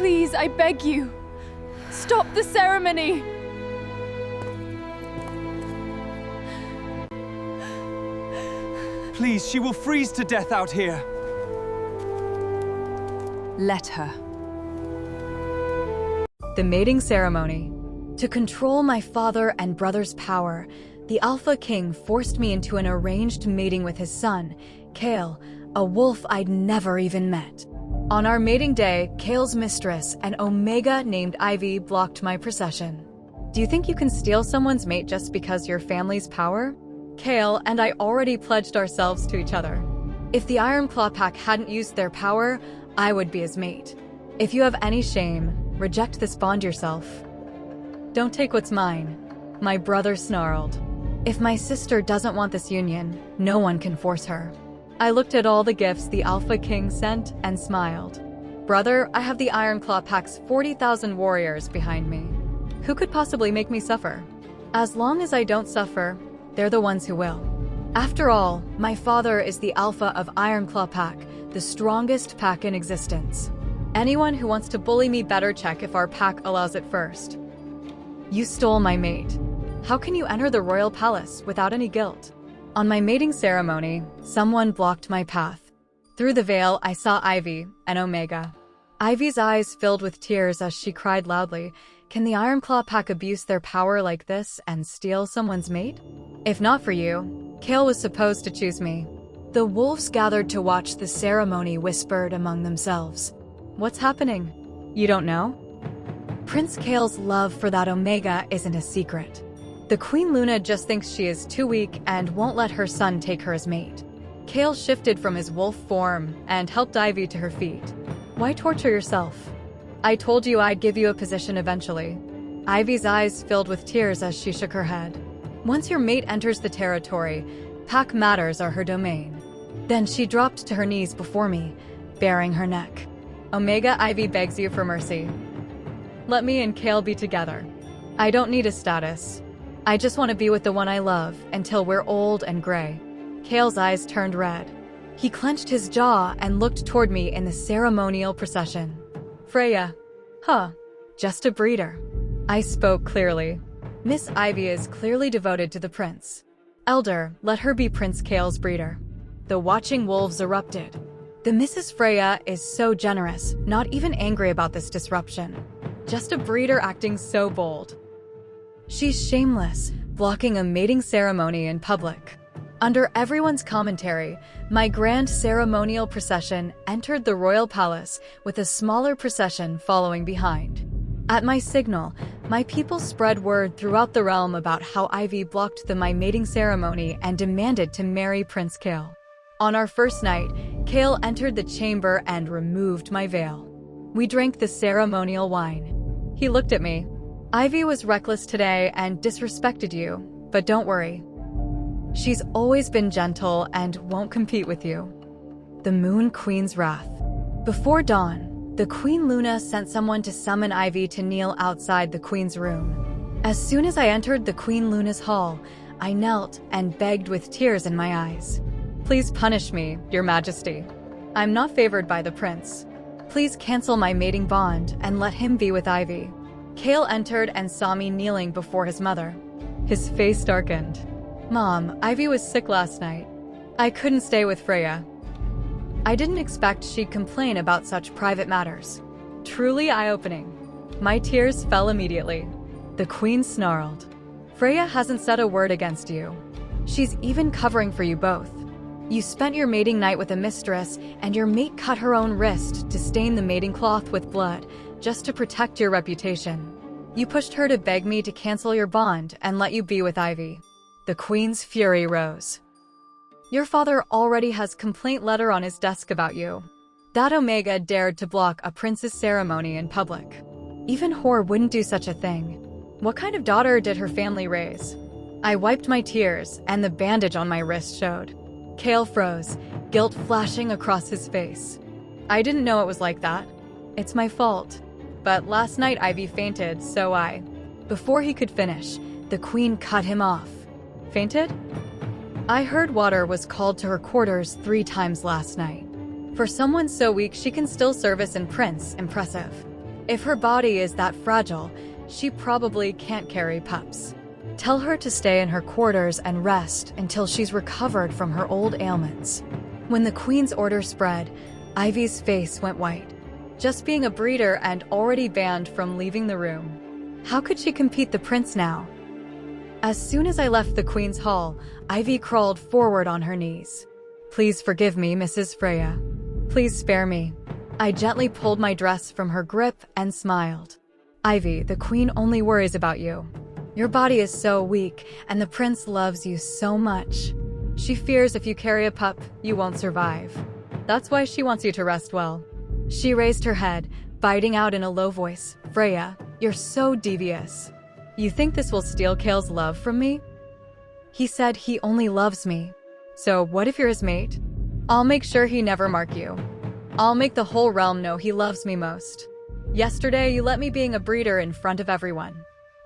Please, I beg you. Stop the ceremony! Please, she will freeze to death out here. Let her. The mating ceremony. To control my father and brother's power, the Alpha King forced me into an arranged mating with his son, Kale, a wolf I'd never even met. On our mating day, Kale's mistress, an Omega named Ivy, blocked my procession. Do you think you can steal someone's mate just because your family's power? Kale and I already pledged ourselves to each other. If the Ironclaw Pack hadn't used their power, I would be his mate. If you have any shame, reject this bond yourself. Don't take what's mine. My brother snarled. If my sister doesn't want this union, no one can force her. I looked at all the gifts the Alpha King sent and smiled. Brother, I have the Ironclaw Pack's 40,000 warriors behind me. Who could possibly make me suffer? As long as I don't suffer, they're the ones who will. After all, my father is the Alpha of Ironclaw Pack, the strongest pack in existence. Anyone who wants to bully me better check if our pack allows it first. You stole my mate. How can you enter the royal palace without any guilt? On my mating ceremony, someone blocked my path. Through the veil, I saw Ivy, an Omega. Ivy's eyes filled with tears as she cried loudly, "Can the Ironclaw Pack abuse their power like this and steal someone's mate? If not for you, Kale was supposed to choose me." The wolves gathered to watch the ceremony whispered among themselves. What's happening? You don't know? Prince Kale's love for that Omega isn't a secret. The Queen Luna just thinks she is too weak and won't let her son take her as mate. Kale shifted from his wolf form and helped Ivy to her feet. Why torture yourself? I told you I'd give you a position eventually. Ivy's eyes filled with tears as she shook her head. Once your mate enters the territory, pack matters are her domain. Then she dropped to her knees before me, baring her neck. Omega Ivy begs you for mercy. Let me and Kale be together. I don't need a status. I just want to be with the one I love until we're old and gray. Kale's eyes turned red. He clenched his jaw and looked toward me in the ceremonial procession. Freya. Huh. Just a breeder. I spoke clearly. Miss Ivy is clearly devoted to the prince. Elder, let her be Prince Kale's breeder. The watching wolves erupted. The Mrs. Freya is so generous, not even angry about this disruption. Just a breeder acting so bold. She's shameless, blocking a mating ceremony in public. Under everyone's commentary, my grand ceremonial procession entered the royal palace with a smaller procession following behind. At my signal, my people spread word throughout the realm about how Ivy blocked my mating ceremony and demanded to marry Prince Kale. On our first night, Kale entered the chamber and removed my veil. We drank the ceremonial wine. He looked at me. Ivy was reckless today and disrespected you, but don't worry. She's always been gentle and won't compete with you. The Moon Queen's wrath. Before dawn, the Queen Luna sent someone to summon Ivy to kneel outside the Queen's room. As soon as I entered the Queen Luna's hall, I knelt and begged with tears in my eyes. Please punish me, Your Majesty. I'm not favored by the prince. Please cancel my mating bond and let him be with Ivy. Kale entered and saw me kneeling before his mother. His face darkened. Mom, Ivy was sick last night. I couldn't stay with Freya. I didn't expect she'd complain about such private matters. Truly eye-opening. My tears fell immediately. The Queen snarled. Freya hasn't said a word against you. She's even covering for you both. You spent your mating night with a mistress, and your mate cut her own wrist to stain the mating cloth with blood, just to protect your reputation. You pushed her to beg me to cancel your bond and let you be with Ivy. The Queen's fury rose. Your father already has complaint letter on his desk about you. That Omega dared to block a prince's ceremony in public. Even Hor wouldn't do such a thing. What kind of daughter did her family raise? I wiped my tears, and the bandage on my wrist showed. Kale froze, guilt flashing across his face. I didn't know it was like that. It's my fault. But last night Ivy fainted, so Before he could finish, the Queen cut him off. Fainted? I heard water was called to her quarters 3 times last night. For someone so weak she can still service in Prince, impressive. If her body is that fragile, she probably can't carry pups. Tell her to stay in her quarters and rest until she's recovered from her old ailments. When the queen's order spread, Ivy's face went white. Just being a breeder and already banned from leaving the room. How could she compete the prince now? As soon as I left the queen's hall, Ivy crawled forward on her knees. Please forgive me, Mrs. Freya. Please spare me. I gently pulled my dress from her grip and smiled. Ivy, the queen only worries about you. Your body is so weak, and the prince loves you so much. She fears if you carry a pup, you won't survive. That's why she wants you to rest well. She raised her head, biting out in a low voice. Freya, you're so devious. You think this will steal Kale's love from me? He said he only loves me. So what if you're his mate? I'll make sure he never mark you. I'll make the whole realm know he loves me most. Yesterday, you let me being a breeder in front of everyone.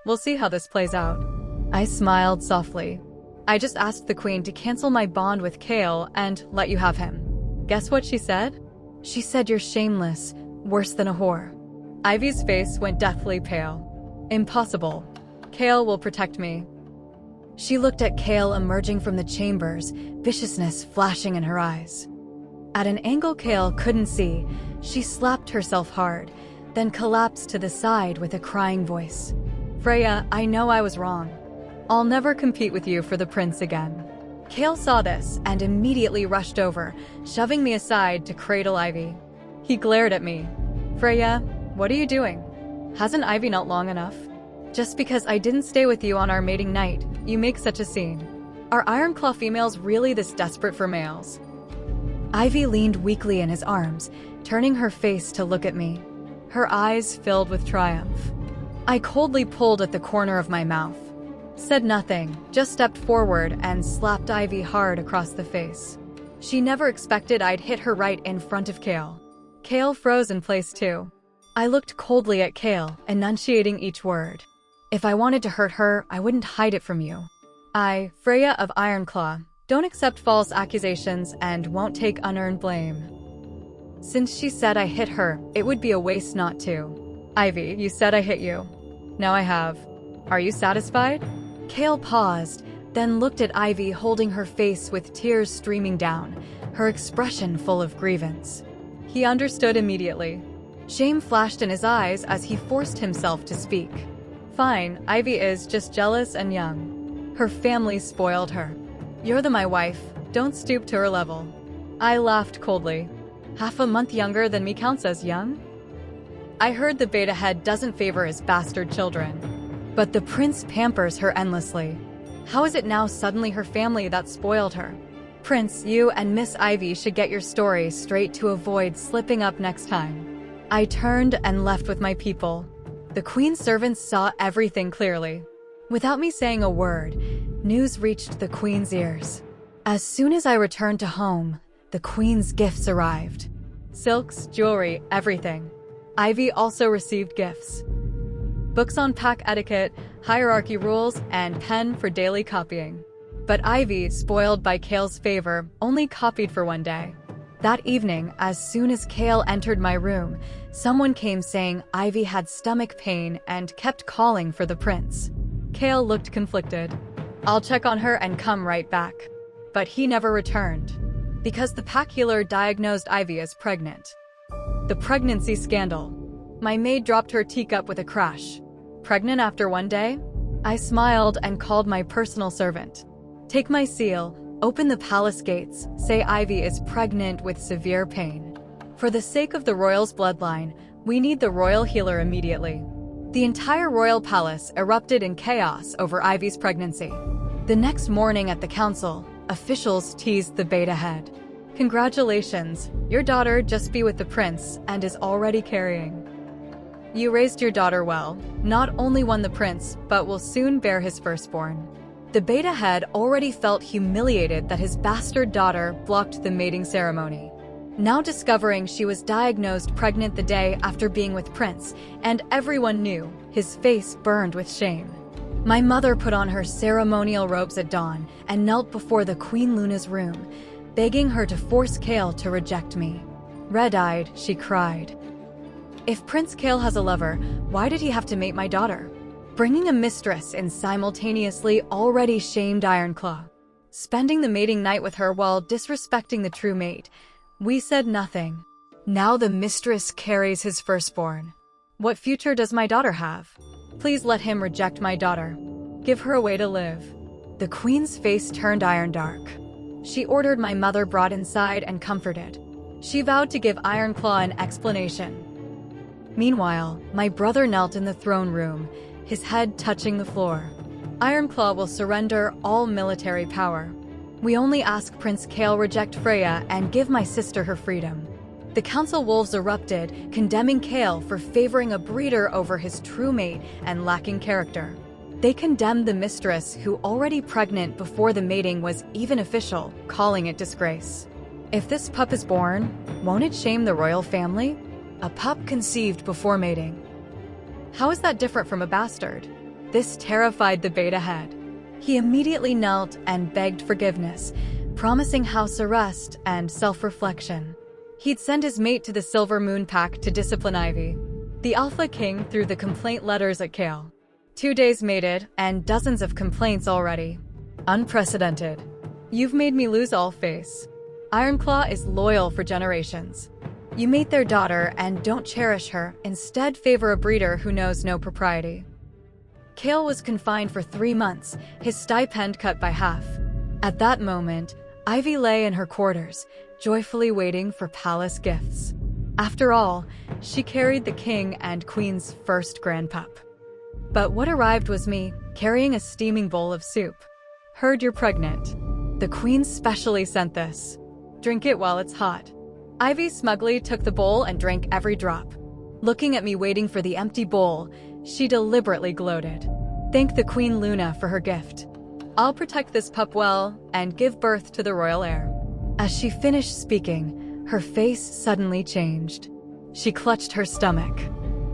We'll see how this plays out. I smiled softly. I just asked the queen to cancel my bond with Kale and let you have him. Guess what she said? She said you're shameless, worse than a whore. Ivy's face went deathly pale. Impossible. Kale will protect me. She looked at Kale emerging from the chambers, viciousness flashing in her eyes. At an angle Kale couldn't see, she slapped herself hard, then collapsed to the side with a crying voice. Freya, I know I was wrong. I'll never compete with you for the prince again. Kale saw this and immediately rushed over, shoving me aside to cradle Ivy. He glared at me. Freya, what are you doing? Hasn't Ivy not long enough? Just because I didn't stay with you on our mating night, you make such a scene. Are Ironclaw females really this desperate for males? Ivy leaned weakly in his arms, turning her face to look at me. Her eyes filled with triumph. I coldly pulled at the corner of my mouth. Said nothing, just stepped forward and slapped Ivy hard across the face. She never expected I'd hit her right in front of Kale. Kale froze in place too. I looked coldly at Kale, enunciating each word. If I wanted to hurt her, I wouldn't hide it from you. I, Freya of Ironclaw, don't accept false accusations and won't take unearned blame. Since she said I hit her, it would be a waste not to. Ivy, you said I hit you. Now I have. Are you satisfied? Kale paused, then looked at Ivy holding her face with tears streaming down, her expression full of grievance. He understood immediately. Shame flashed in his eyes as he forced himself to speak. Fine, Ivy is just jealous and young. Her family spoiled her. You're my wife, don't stoop to her level. I laughed coldly. Half a month younger than me counts as young? I heard the beta head doesn't favor his bastard children. But the prince pampers her endlessly. How is it now suddenly her family that spoiled her? Prince, you and Miss Ivy should get your story straight to avoid slipping up next time. I turned and left with my people. The queen's servants saw everything clearly. Without me saying a word, news reached the queen's ears. As soon as I returned to home, the queen's gifts arrived. Silks, jewelry, everything. Ivy also received gifts. Books on pack etiquette, hierarchy rules, and pen for daily copying. But Ivy, spoiled by Kale's favor, only copied for one day. That evening, as soon as Kale entered my room, someone came saying Ivy had stomach pain and kept calling for the prince. Kale looked conflicted. I'll check on her and come right back. But he never returned, because the pack healer diagnosed Ivy as pregnant. The pregnancy scandal. My maid dropped her teacup with a crash. Pregnant after one day? I smiled and called my personal servant. Take my seal, open the palace gates, say Ivy is pregnant with severe pain. For the sake of the royal's bloodline, we need the royal healer immediately. The entire royal palace erupted in chaos over Ivy's pregnancy. The next morning at the council, officials teased the beta head. Congratulations, your daughter just be with the prince and is already carrying. You raised your daughter well, not only won the prince, but will soon bear his firstborn. The beta head already felt humiliated that his bastard daughter blocked the mating ceremony. Now discovering she was diagnosed pregnant the day after being with Prince, and everyone knew, his face burned with shame. My mother put on her ceremonial robes at dawn and knelt before the Queen Luna's room, begging her to force Kale to reject me. Red-eyed, she cried. If Prince Kale has a lover, why did he have to mate my daughter? Bringing a mistress in simultaneously already shamed Ironclaw. Spending the mating night with her while disrespecting the true mate. We said nothing. Now the mistress carries his firstborn. What future does my daughter have? Please let him reject my daughter. Give her a way to live. The queen's face turned iron dark. She ordered my mother brought inside and comforted. She vowed to give Ironclaw an explanation. Meanwhile, my brother knelt in the throne room, his head touching the floor. Ironclaw will surrender all military power. We only ask Prince Kale reject Freya and give my sister her freedom. The council wolves erupted, condemning Kale for favoring a breeder over his true mate and lacking character. They condemned the mistress, who already pregnant before the mating was even official, calling it disgrace. If this pup is born, won't it shame the royal family? A pup conceived before mating. How is that different from a bastard? This terrified the beta head. He immediately knelt and begged forgiveness, promising house arrest and self-reflection. He'd send his mate to the Silver Moon Pack to discipline Ivy. The Alpha King threw the complaint letters at Kale. 2 days mated, and dozens of complaints already. Unprecedented. You've made me lose all face. Ironclaw is loyal for generations. You mate their daughter and don't cherish her, instead favor a breeder who knows no propriety. Kale was confined for 3 months, his stipend cut by half. At that moment, Ivy lay in her quarters, joyfully waiting for palace gifts. After all, she carried the king and queen's first grandpup. But what arrived was me, carrying a steaming bowl of soup. Heard you're pregnant. The queen specially sent this. Drink it while it's hot. Ivy smugly took the bowl and drank every drop. Looking at me waiting for the empty bowl, she deliberately gloated. Thank the Queen Luna for her gift. I'll protect this pup well and give birth to the royal heir. As she finished speaking, her face suddenly changed. She clutched her stomach.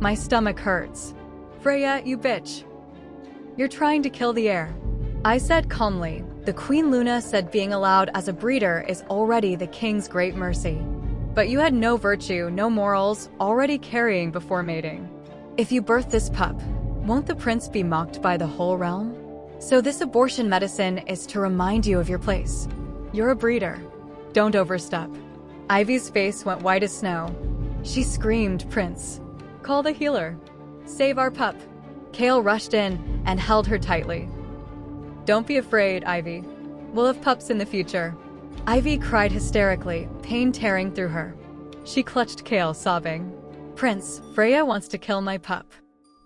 My stomach hurts. Freya, you bitch. You're trying to kill the heir. I said calmly. The Queen Luna said being allowed as a breeder is already the king's great mercy. But you had no virtue, no morals, already carrying before mating. If you birth this pup, won't the prince be mocked by the whole realm? So this abortion medicine is to remind you of your place. You're a breeder. Don't overstep. Ivy's face went white as snow. She screamed, Prince. Call the healer. Save our pup. Kale rushed in and held her tightly. Don't be afraid, Ivy. We'll have pups in the future. Ivy cried hysterically, pain tearing through her. She clutched Kale, sobbing. Prince, Freya wants to kill my pup.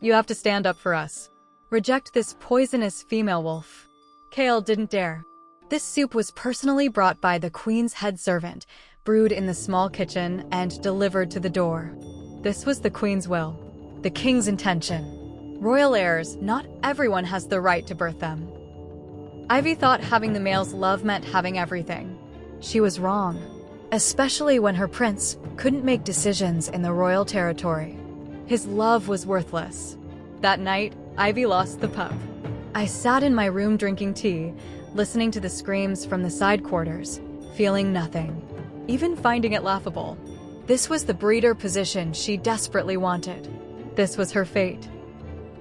You have to stand up for us. Reject this poisonous female wolf. Kale didn't dare. This soup was personally brought by the queen's head servant, brewed in the small kitchen and delivered to the door. This was the queen's will, the king's intention. Royal heirs, not everyone has the right to birth them. Ivy thought having the male's love meant having everything. She was wrong, especially when her prince couldn't make decisions in the royal territory. His love was worthless. That night, Ivy lost the pup. I sat in my room drinking tea, listening to the screams from the side quarters, feeling nothing, even finding it laughable. This was the breeder position she desperately wanted. This was her fate.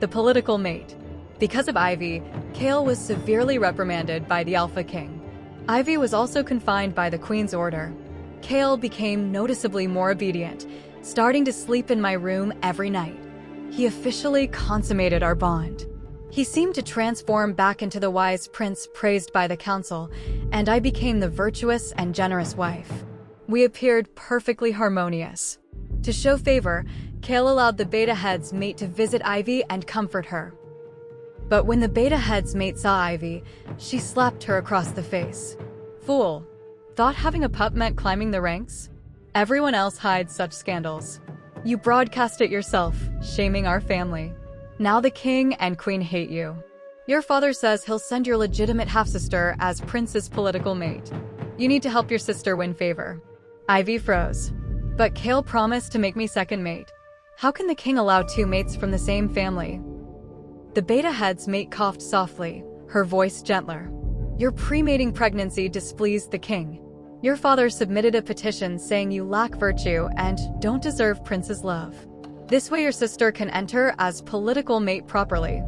The political mate. Because of Ivy, Kale was severely reprimanded by the Alpha King. Ivy was also confined by the Queen's order. Kale became noticeably more obedient, starting to sleep in my room every night. He officially consummated our bond. He seemed to transform back into the wise prince praised by the council, and I became the virtuous and generous wife. We appeared perfectly harmonious. To show favor, Kale allowed the beta head's mate to visit Ivy and comfort her. But when the beta head's mate saw Ivy, she slapped her across the face. Fool. Thought having a pup meant climbing the ranks? Everyone else hides such scandals. You broadcast it yourself, shaming our family. Now the king and queen hate you. Your father says he'll send your legitimate half-sister as prince's political mate. You need to help your sister win favor. Ivy froze. But Kale promised to make me second mate. How can the king allow 2 mates from the same family? The beta head's mate coughed softly, her voice gentler. Your pre-mating pregnancy displeased the king. Your father submitted a petition saying you lack virtue and don't deserve prince's love. This way your sister can enter as political mate properly.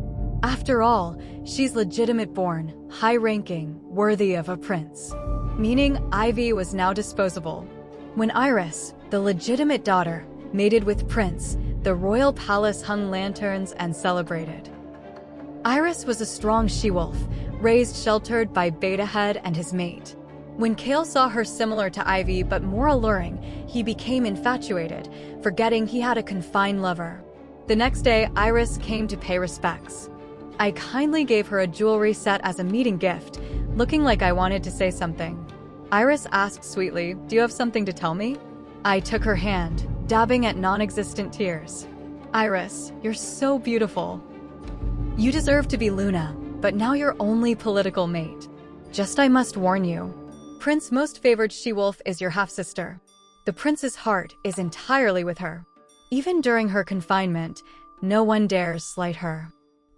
After all, she's legitimate born, high-ranking, worthy of a prince. Meaning Ivy was now disposable. When Iris, the legitimate daughter, mated with Prince, the royal palace hung lanterns and celebrated. Iris was a strong she-wolf, raised sheltered by Betahead and his mate. When Kale saw her similar to Ivy but more alluring, he became infatuated, forgetting he had a confined lover. The next day, Iris came to pay respects. I kindly gave her a jewelry set as a meeting gift, looking like I wanted to say something. Iris asked sweetly, "Do you have something to tell me?" I took her hand, dabbing at non-existent tears. "Iris, you're so beautiful. You deserve to be Luna, but now you're only political mate. Just I must warn you. Prince most favored she-wolf is your half-sister. The prince's heart is entirely with her. Even during her confinement, no one dares slight her.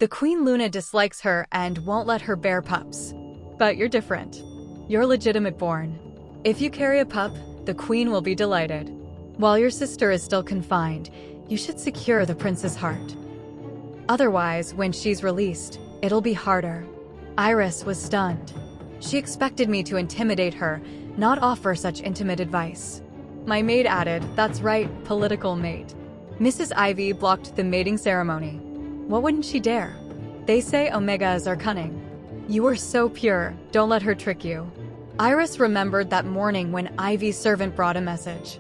The Queen Luna dislikes her and won't let her bear pups. But you're different. You're legitimate born. If you carry a pup, the Queen will be delighted. While your sister is still confined, you should secure the prince's heart. Otherwise, when she's released, it'll be harder." Iris was stunned. She expected me to intimidate her, not offer such intimate advice. My maid added, "That's right, political mate." Mrs. Ivy blocked the mating ceremony. What wouldn't she dare? They say omegas are cunning. You are so pure, don't let her trick you. Iris remembered that morning when Ivy's servant brought a message,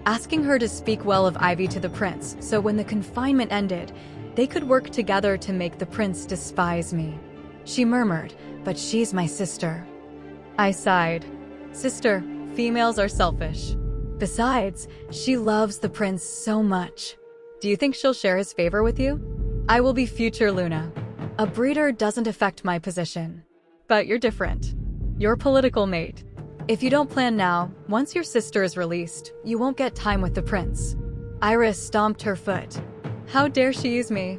asking her to speak well of Ivy to the prince, so when the confinement ended, they could work together to make the prince despise me. She murmured, "But she's my sister." I sighed. "Sister, females are selfish. Besides, she loves the prince so much. Do you think she'll share his favor with you? I will be future Luna. A breeder doesn't affect my position. But you're different. You're political mate. If you don't plan now, once your sister is released, you won't get time with the prince." Iris stomped her foot. How dare she use me?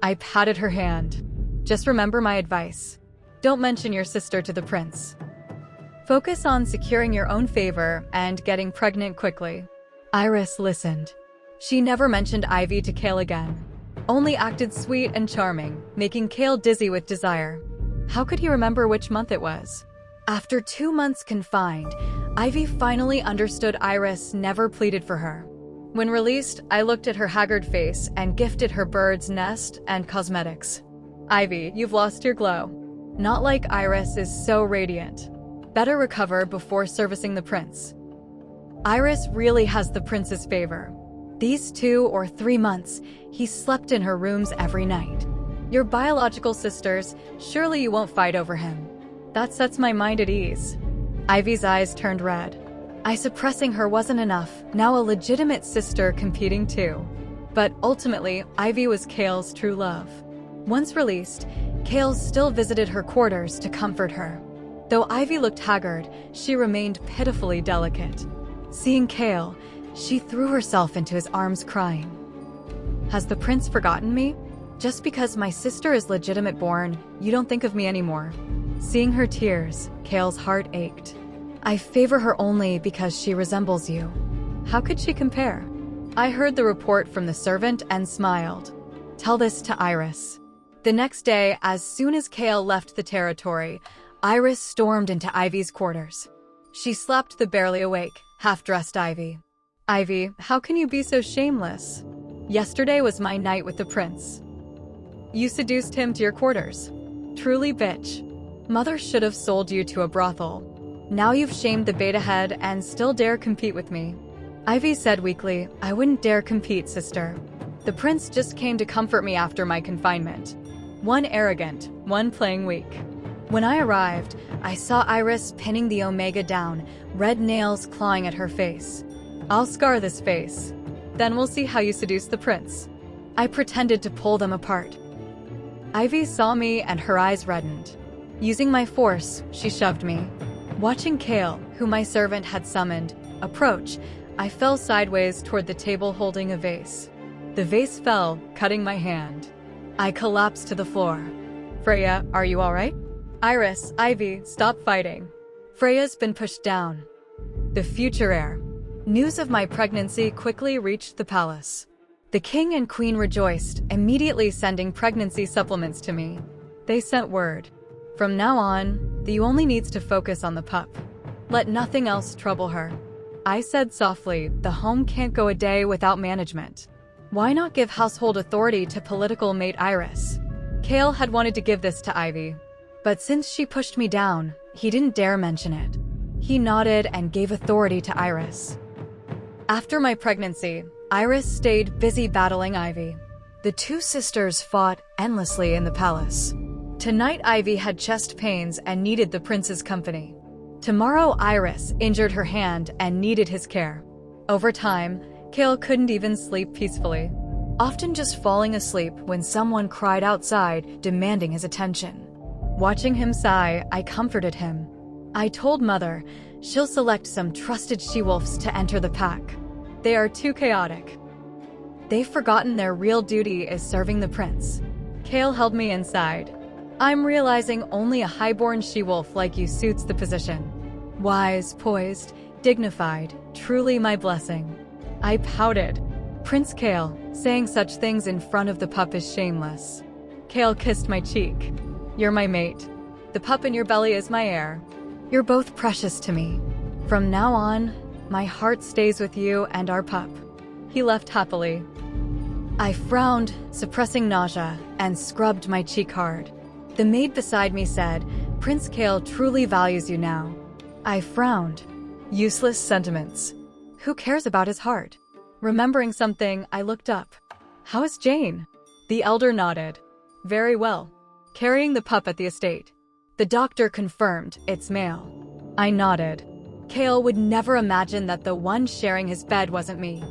I patted her hand. "Just remember my advice. Don't mention your sister to the prince. Focus on securing your own favor and getting pregnant quickly." Iris listened. She never mentioned Ivy to Kale again. Only acted sweet and charming, making Kale dizzy with desire. How could he remember which month it was? After 2 months confined, Ivy finally understood Iris never pleaded for her. When released, I looked at her haggard face and gifted her bird's nest and cosmetics. "Ivy, you've lost your glow. Not like Iris is so radiant. Better recover before servicing the prince." Iris really has the prince's favor. These 2 or 3 months, he slept in her rooms every night. Your biological sisters, surely you won't fight over him. That sets my mind at ease. Ivy's eyes turned red. Suppressing her wasn't enough, now a legitimate sister competing too. But ultimately, Ivy was Kale's true love. Once released, Kale still visited her quarters to comfort her. Though Ivy looked haggard, she remained pitifully delicate. Seeing Kale, she threw herself into his arms crying. "Has the prince forgotten me? Just because my sister is legitimate born, you don't think of me anymore." Seeing her tears, Kale's heart ached. "I favor her only because she resembles you." How could she compare? I heard the report from the servant and smiled. Tell this to Iris. The next day, as soon as Kale left the territory, Iris stormed into Ivy's quarters. She slapped the barely awake, half-dressed Ivy. "Ivy, how can you be so shameless? Yesterday was my night with the prince. You seduced him to your quarters. Truly bitch. Mother should have sold you to a brothel. Now you've shamed the Betahead and still dare compete with me." Ivy said weakly, "I wouldn't dare compete, sister. The prince just came to comfort me after my confinement. One arrogant, one playing weak." When I arrived, I saw Iris pinning the Omega down, red nails clawing at her face. "I'll scar this face. Then we'll see how you seduce the prince." I pretended to pull them apart. Ivy saw me and her eyes reddened. Using my force, she shoved me. Watching Kale, who my servant had summoned, approach, I fell sideways toward the table holding a vase. The vase fell, cutting my hand. I collapsed to the floor. "Freya, are you all right?" "Iris, Ivy, stop fighting." Freya's been pushed down. The future heir. News of my pregnancy quickly reached the palace. The king and queen rejoiced, immediately sending pregnancy supplements to me. They sent word. From now on, the only needs to focus on the pup. Let nothing else trouble her. I said softly, the home can't go a day without management. Why not give household authority to political mate Iris? Kale had wanted to give this to Ivy, but since she pushed me down, he didn't dare mention it. He nodded and gave authority to Iris. After my pregnancy, Iris stayed busy battling Ivy. The two sisters fought endlessly in the palace. Tonight Ivy had chest pains and needed the prince's company. Tomorrow Iris injured her hand and needed his care. Over time, Kale couldn't even sleep peacefully, often just falling asleep when someone cried outside, demanding his attention. Watching him sigh, I comforted him. I told Mother she'll select some trusted she-wolves to enter the pack. They are too chaotic. They've forgotten their real duty is serving the prince. Kale held me inside. I'm realizing only a highborn she-wolf like you suits the position. Wise, poised, dignified, truly my blessing. I pouted. Prince Kale, saying such things in front of the pup is shameless. Kale kissed my cheek. You're my mate. The pup in your belly is my heir. You're both precious to me. From now on, my heart stays with you and our pup. He left happily. I frowned, suppressing nausea, and scrubbed my cheek hard. The maid beside me said, Prince Kale truly values you now. I frowned. Useless sentiments. Who cares about his heart? Remembering something, I looked up. How is Jane? The elder nodded. Very well. Carrying the pup at the estate. The doctor confirmed it's male. I nodded. Kale would never imagine that the one sharing his bed wasn't me,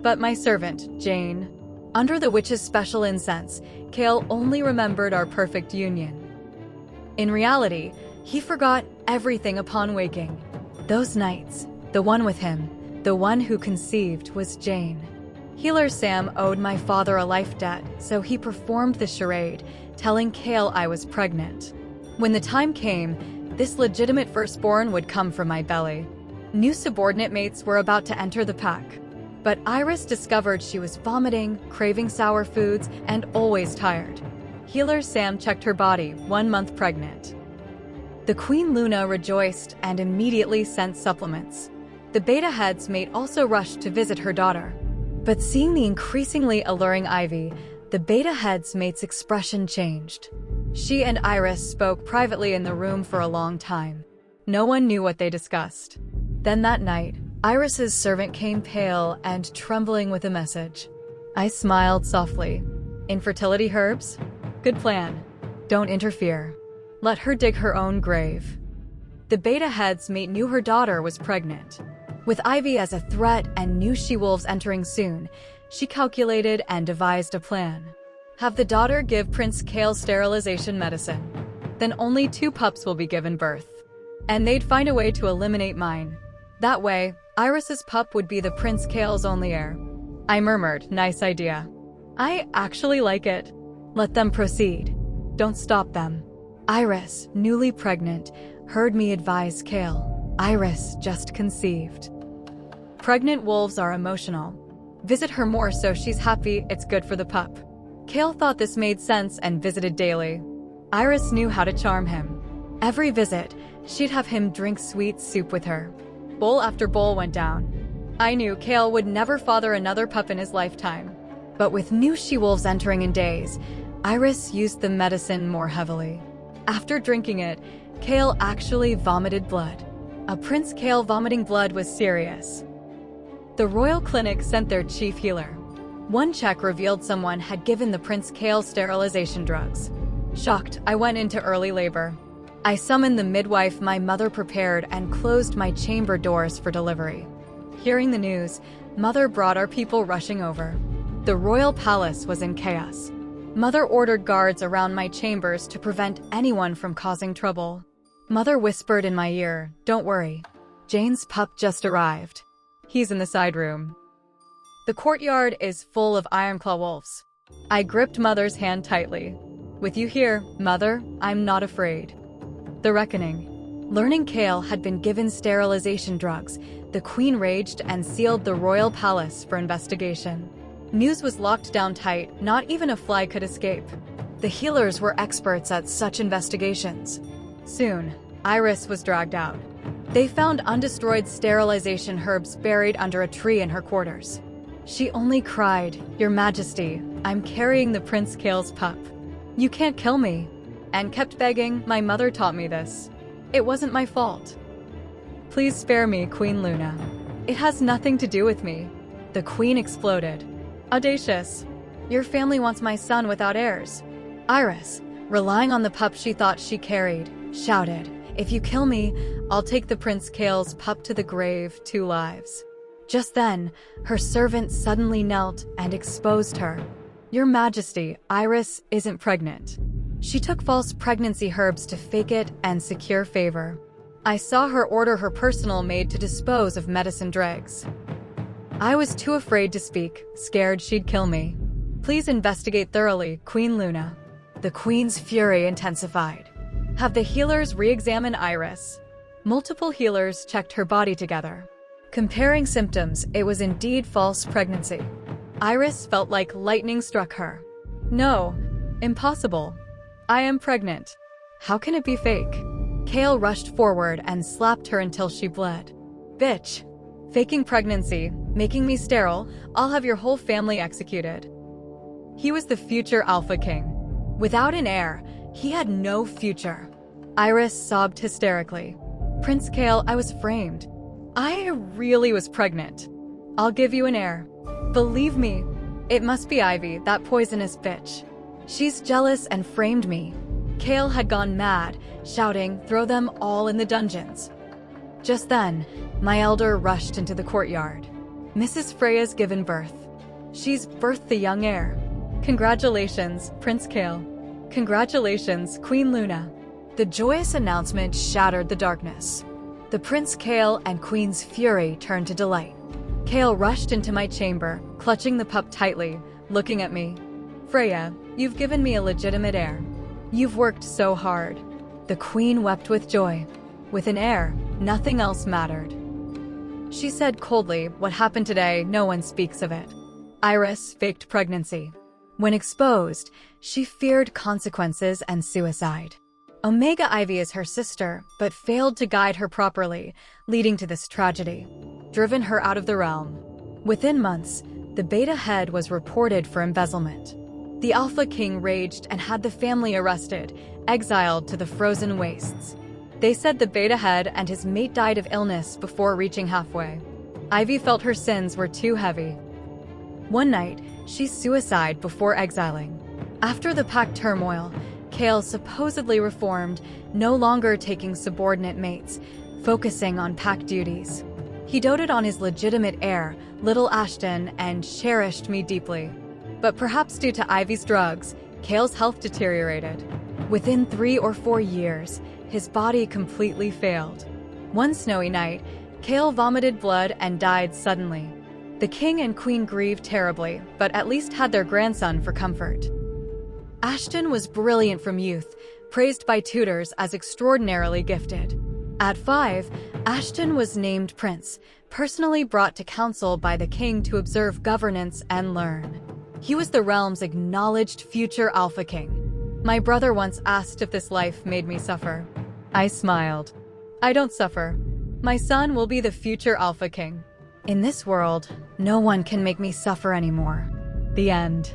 but my servant, Jane. Under the witch's special incense, Kale only remembered our perfect union. In reality, he forgot everything upon waking. Those nights, the one with him, the one who conceived, was Jane. Healer Sam owed my father a life debt, so he performed the charade, telling Kale I was pregnant. When the time came, this legitimate firstborn would come from my belly. New subordinate mates were about to enter the pack. But Iris discovered she was vomiting, craving sour foods, and always tired. Healer Sam checked her body, 1 month pregnant. The Queen Luna rejoiced and immediately sent supplements. The beta head's mate also rushed to visit her daughter. But seeing the increasingly alluring Ivy, the beta head's mate's expression changed. She and Iris spoke privately in the room for a long time. No one knew what they discussed. Then that night, Iris's servant came pale and trembling with a message. I smiled softly. Infertility herbs? Good plan. Don't interfere. Let her dig her own grave. The beta head's mate knew her daughter was pregnant. With Ivy as a threat and new she-wolves entering soon, she calculated and devised a plan. Have the daughter give Prince Kale sterilization medicine. Then only 2 pups will be given birth. And they'd find a way to eliminate mine. That way, Iris's pup would be the Prince Kale's only heir. I murmured, nice idea. I actually like it. Let them proceed. Don't stop them. Iris, newly pregnant, heard me advise Kale. Iris just conceived. Pregnant wolves are emotional. Visit her more so she's happy, it's good for the pup. Kale thought this made sense and visited daily. Iris knew how to charm him. Every visit, she'd have him drink sweet soup with her. Bowl after bowl went down. I knew Kale would never father another pup in his lifetime. But with new she-wolves entering in days, Iris used the medicine more heavily. After drinking it, Kale actually vomited blood. A Prince Kale vomiting blood was serious. The royal clinic sent their chief healer. One check revealed someone had given the Prince Kale sterilization drugs. Shocked, I went into early labor. I summoned the midwife my mother prepared and closed my chamber doors for delivery. Hearing the news, Mother brought our people rushing over. The royal palace was in chaos. Mother ordered guards around my chambers to prevent anyone from causing trouble. Mother whispered in my ear, don't worry. Jane's pup just arrived. He's in the side room. The courtyard is full of Ironclaw wolves. I gripped Mother's hand tightly. With you here, Mother, I'm not afraid. The reckoning. Learning Kale had been given sterilization drugs, the Queen raged and sealed the royal palace for investigation. News was locked down tight, not even a fly could escape. The healers were experts at such investigations. Soon, Iris was dragged out. They found undestroyed sterilization herbs buried under a tree in her quarters. She only cried, "Your Majesty, I'm carrying the Prince Kale's pup. You can't kill me," and kept begging, "My mother taught me this. It wasn't my fault. Please spare me, Queen Luna. It has nothing to do with me." The queen exploded. "Audacious. Your family wants my son without heirs." Iris, relying on the pup she thought she carried, shouted, "If you kill me, I'll take the Prince Kale's pup to the grave, 2 lives." Just then, her servant suddenly knelt and exposed her. "Your Majesty, Iris isn't pregnant. She took false pregnancy herbs to fake it and secure favor. I saw her order her personal maid to dispose of medicine dregs. I was too afraid to speak, scared she'd kill me. Please investigate thoroughly, Queen Luna." The queen's fury intensified. "Have the healers re-examine Iris." Multiple healers checked her body together. Comparing symptoms, it was indeed false pregnancy. Iris felt like lightning struck her. "No, impossible. I am pregnant. How can it be fake?" Kale rushed forward and slapped her until she bled. "Bitch. Faking pregnancy, making me sterile, I'll have your whole family executed." He was the future Alpha King. Without an heir, he had no future. Iris sobbed hysterically. "Prince Kale, I was framed. I really was pregnant. I'll give you an heir. Believe me, it must be Ivy, that poisonous bitch. She's jealous and framed me." Kale had gone mad, shouting, "Throw them all in the dungeons." Just then, my elder rushed into the courtyard. "Mrs. Freya's given birth. She's birthed the young heir. Congratulations, Prince Kale. Congratulations, Queen Luna." The joyous announcement shattered the darkness. The Prince Kale and Queen's fury turned to delight. Kale rushed into my chamber, clutching the pup tightly, looking at me. "Freya, you've given me a legitimate heir. You've worked so hard." The queen wept with joy. With an heir, nothing else mattered. She said coldly, "What happened today, no one speaks of it." Iris faked pregnancy. When exposed, she feared consequences and suicide. Omega Ivy is her sister, but failed to guide her properly, leading to this tragedy. Driven her out of the realm. Within months, the Beta head was reported for embezzlement. The Alpha King raged and had the family arrested, exiled to the frozen wastes. They said the Beta head and his mate died of illness before reaching halfway. Ivy felt her sins were too heavy. One night, she suicided before exiling. After the pack turmoil, Kale supposedly reformed, no longer taking subordinate mates, focusing on pack duties. He doted on his legitimate heir, little Ashton, and cherished me deeply. But perhaps due to Ivy's drugs, Kale's health deteriorated. Within 3 or 4 years, his body completely failed. One snowy night, Kale vomited blood and died suddenly. The king and queen grieved terribly, but at least had their grandson for comfort. Ashton was brilliant from youth, praised by tutors as extraordinarily gifted. At 5, Ashton was named prince, personally brought to council by the king to observe governance and learn. He was the realm's acknowledged future Alpha King. My brother once asked if this life made me suffer. I smiled. I don't suffer. My son will be the future Alpha King. In this world, no one can make me suffer anymore. The end.